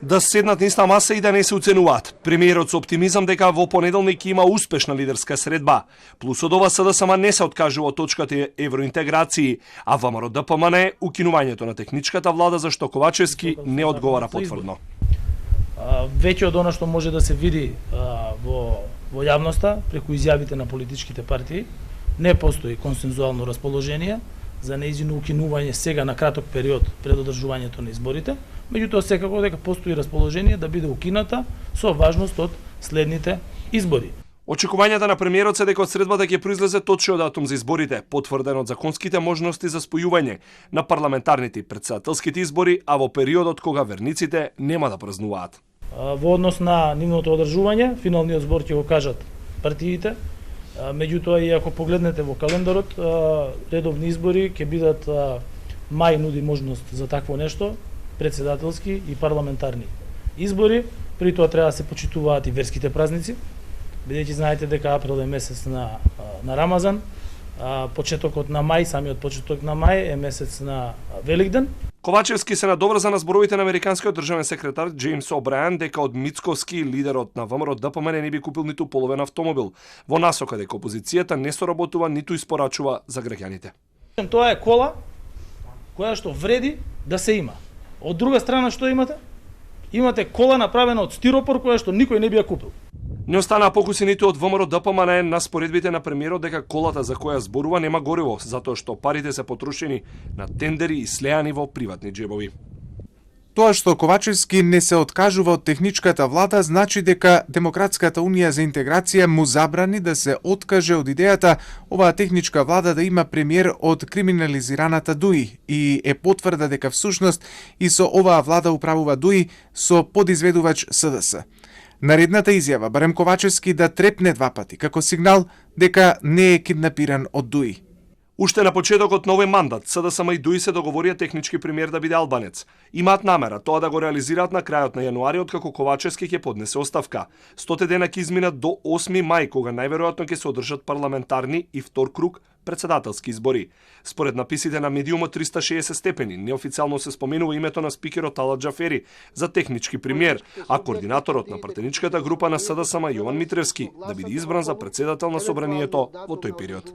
Да седнат на иста маса и да не се уценуваат. Премиерот со оптимизам дека во понеделник има успешна лидерска средба. Плюс од ова СДСМ не се откажува од точката евроинтеграции, а ВМРО ДПМН укинувањето на техничката влада за што Ковачевски не одговара потврдно. Веќе од она што може да се види во јавноста преку изјавите на политичките партии, не постои консензуално расположение за нејзино укинување сега на краток период пред одржувањето на изборите, меѓутоа секако дека постои расположение да биде укината со важност од следните избори. Очекувањата на премиерот се дека од средбата ќе произлезе точниот датум за изборите, потврден од законските можности за спојување на парламентарните и претседателските избори, а во периодот кога верниците нема да празнуваат. Во однос на нивното одржување, финалниот збор ќе го кажат партиите. Меѓутоа, и ако погледнете во календарот, редовни избори ќе бидат мај нуди можност за такво нешто, претседателски и парламентарни избори. При тоа треба да се почитуваат и верските празници, бидејќи знаете дека април е месец на Рамазан, почетокот на мај, самиот почеток на мај е месец на Великден. Ковачевски се надоврза на зборовите на американскиот државен секретар Џејмс О'Брајан дека од Мицковски лидерот на ВМРО ДПМН не би купил ниту половен автомобил, во насока дека опозицијата не соработува ниту испорачува за граѓаните. Тоа е кола која што вреди да се има. Од друга страна што имате? Имате кола направена од стиропор која што никој не би ја купил. Не останаа покуси ниту од ВМРО ДПМН на споредбите на премиерот дека колата за која зборува нема гориво, затоа што парите се потрошени на тендери и слеани во приватни џебови. Тоа што Ковачевски не се откажува од техничката влада значи дека Демократската унија за интеграција му забрани да се откаже од идејата оваа техничка влада да има премиер од криминализираната ДУИ и е потврда дека всушност и со оваа влада управува ДУИ со подизведувач СДС. Наредната изјава барем Ковачевски да трепне два пати како сигнал дека не е киднапиран од ДУИ. Уште на почетокот на овој мандат, СДСМ и ДУИ се договорија технички премиер да биде албанец. Имаат намера тоа да го реализираат на крајот на јануари, откако Ковачевски ќе поднесе оставка. 100 дена ќе изминат до 8 мај, кога најверојатно ќе се одржат парламентарни и втор круг претседателски избори. Според написите на медиумот 360 степени, неофицијално се споменува името на спикерот Ала Џафери за технички премиер, а координаторот на пратеничката група на СДСМ Јован Митревски да биде избран за претседател на собранието во тој период.